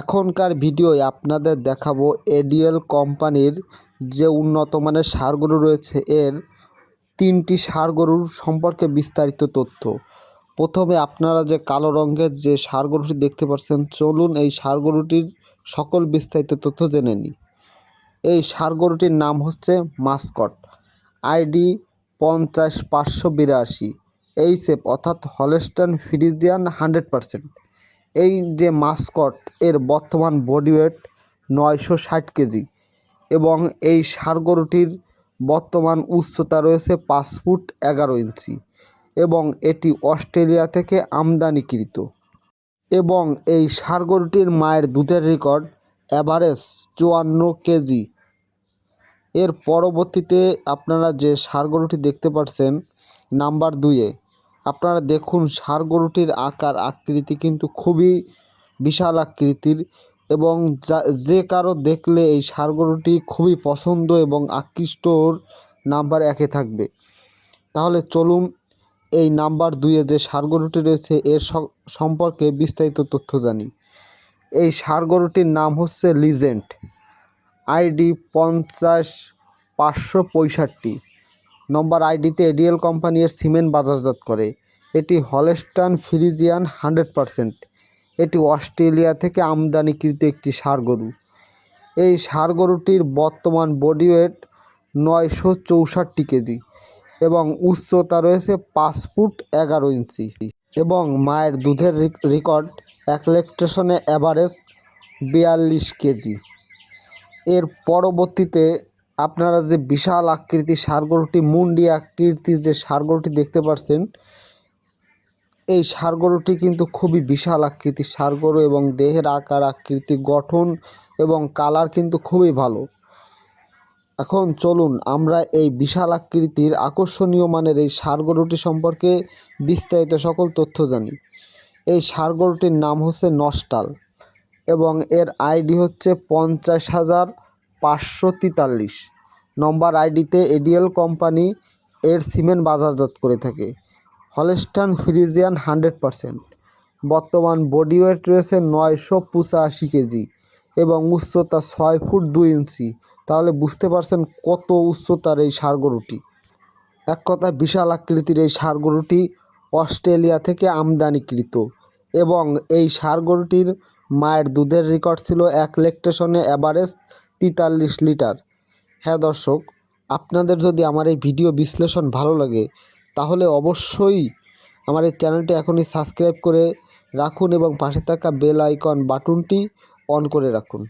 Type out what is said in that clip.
এখনকার ভিডিওয় আপনাদের দেখাবো এডিএল কোম্পানির যে উন্নত মানের ষাঁড় গরু রয়েছে এর 3টি ষাঁড় গরুর সম্পর্কে বিস্তারিত তথ্য। প্রথমে আপনারা যে কালো রঙের যে ষাঁড় গরুটি দেখতে পাচ্ছেন, চলুন এই ষাঁড় গরুটির সকল বিস্তারিত তথ্য জেনে নিই। এই ষাঁড় গরুটির নাম হচ্ছে মাস্কট, আইডি 50582, এইচএফ অর্থাৎ হলস্টাইন ফ্রিজিয়ান 100%। এই যে মাস্কট এর বর্তমান বডি ওয়েট 960 কেজি এবং এই ষাঁড় গরুটির বর্তমান উচ্চতা রয়েছে 5 ফুট 11 ইঞ্চি এবং এটি অস্ট্রেলিয়া থেকে আমদানিকৃত। এবং এই ষাঁড় গরুটির মায়ের দুধের রেকর্ড অ্যাভারেজ 54 কেজি। এর পরবর্তীতে আপনারা যে ষাঁড় গরুটি দেখতে পাচ্ছেন নাম্বার 2-এ, আপনারা দেখুন ষাঁড় গরুটির আকার আকৃতি কিন্তু খুবই বিশাল আকৃতির এবং যে কারো দেখলে এই ষাঁড় গরুটি খুবই পছন্দ এবং আকৃষ্টর নাম্বার 1-এ থাকবে। তাহলে চলুন এই নাম্বার 2-এ যে ষাঁড় গরুটি রয়েছে এর সম্পর্কে বিস্তারিত তথ্য জানি। এই ষাঁড় গরুটির নাম হচ্ছে লিজেন্ড, আইডি 50565 নম্বর আইডিতে এডিএল কোম্পানি এর সিমেন্ট বাজারজাত করে। এটি হলস্টাইন ফ্রিজিয়ান 100%। এটি অস্ট্রেলিয়া থেকে আমদানিকৃত একটি ষাঁড় গরু। এই ষাঁড় গরুটির বর্তমান বডি ওয়েট 964 কেজি এবং উচ্চতা রয়েছে 5 ফুট 11 ইঞ্চি এবং মায়ের দুধের রেকর্ড 1 ল্যাকটেশনে অ্যাভারেজ 42 কেজি। এর পরবর্তীতে আপনারা যে বিশাল আকৃতির ষাঁড় গরুটি, মুন্ডি আকৃতির যে ষাঁড় গরুটি দেখতে পাচ্ছেন, এই ষাঁড় গরুটি কিন্তু খুবই বিশাল আকৃতির ষাঁড় গরু এবং দেহের আকার আকৃতি গঠন এবং কালার কিন্তু খুবই ভালো। এখন চলুন আমরা এই বিশাল আকৃতির আকর্ষণীয় মানের এই ষাঁড় গরুটি সম্পর্কে বিস্তারিত সকল তথ্য জানি। এই ষাঁড় গরুটির নাম হচ্ছে নস্টাল এবং এর আইডি হচ্ছে 50,543 নম্বর আইডিতে এডিএল কোম্পানি এর সিমেন্ট বাজারজাত করে থাকে। Holstein Friesian 100%। বর্তমান বডি ওয়েট রয়েছে 985 কেজি এবং উচ্চতা 6 ফুট 2 ইঞ্চি। তাহলে বুঝতে পারছেন কত উচ্চতার এই ষাঁড় গরুটি। এক কথায় বিশাল আকৃতির এই ষাঁড় গরুটি অস্ট্রেলিয়া থেকে আমদানিকৃত এবং এই ষাঁড় গরুটির মায়ের দুধের রেকর্ড ছিল 1 ল্যাকটেশনে অ্যাভারেজ 43 লিটার। হ্যাঁ দর্শক, আপনাদের যদি আমার এই ভিডিও বিশ্লেষণ ভালো লাগে তাহলে অবশ্যই আমার এই চ্যানেলটি এখনই সাবস্ক্রাইব করে রাখুন এবং পাশে থাকা বেল আইকন বাটনটি অন করে রাখুন।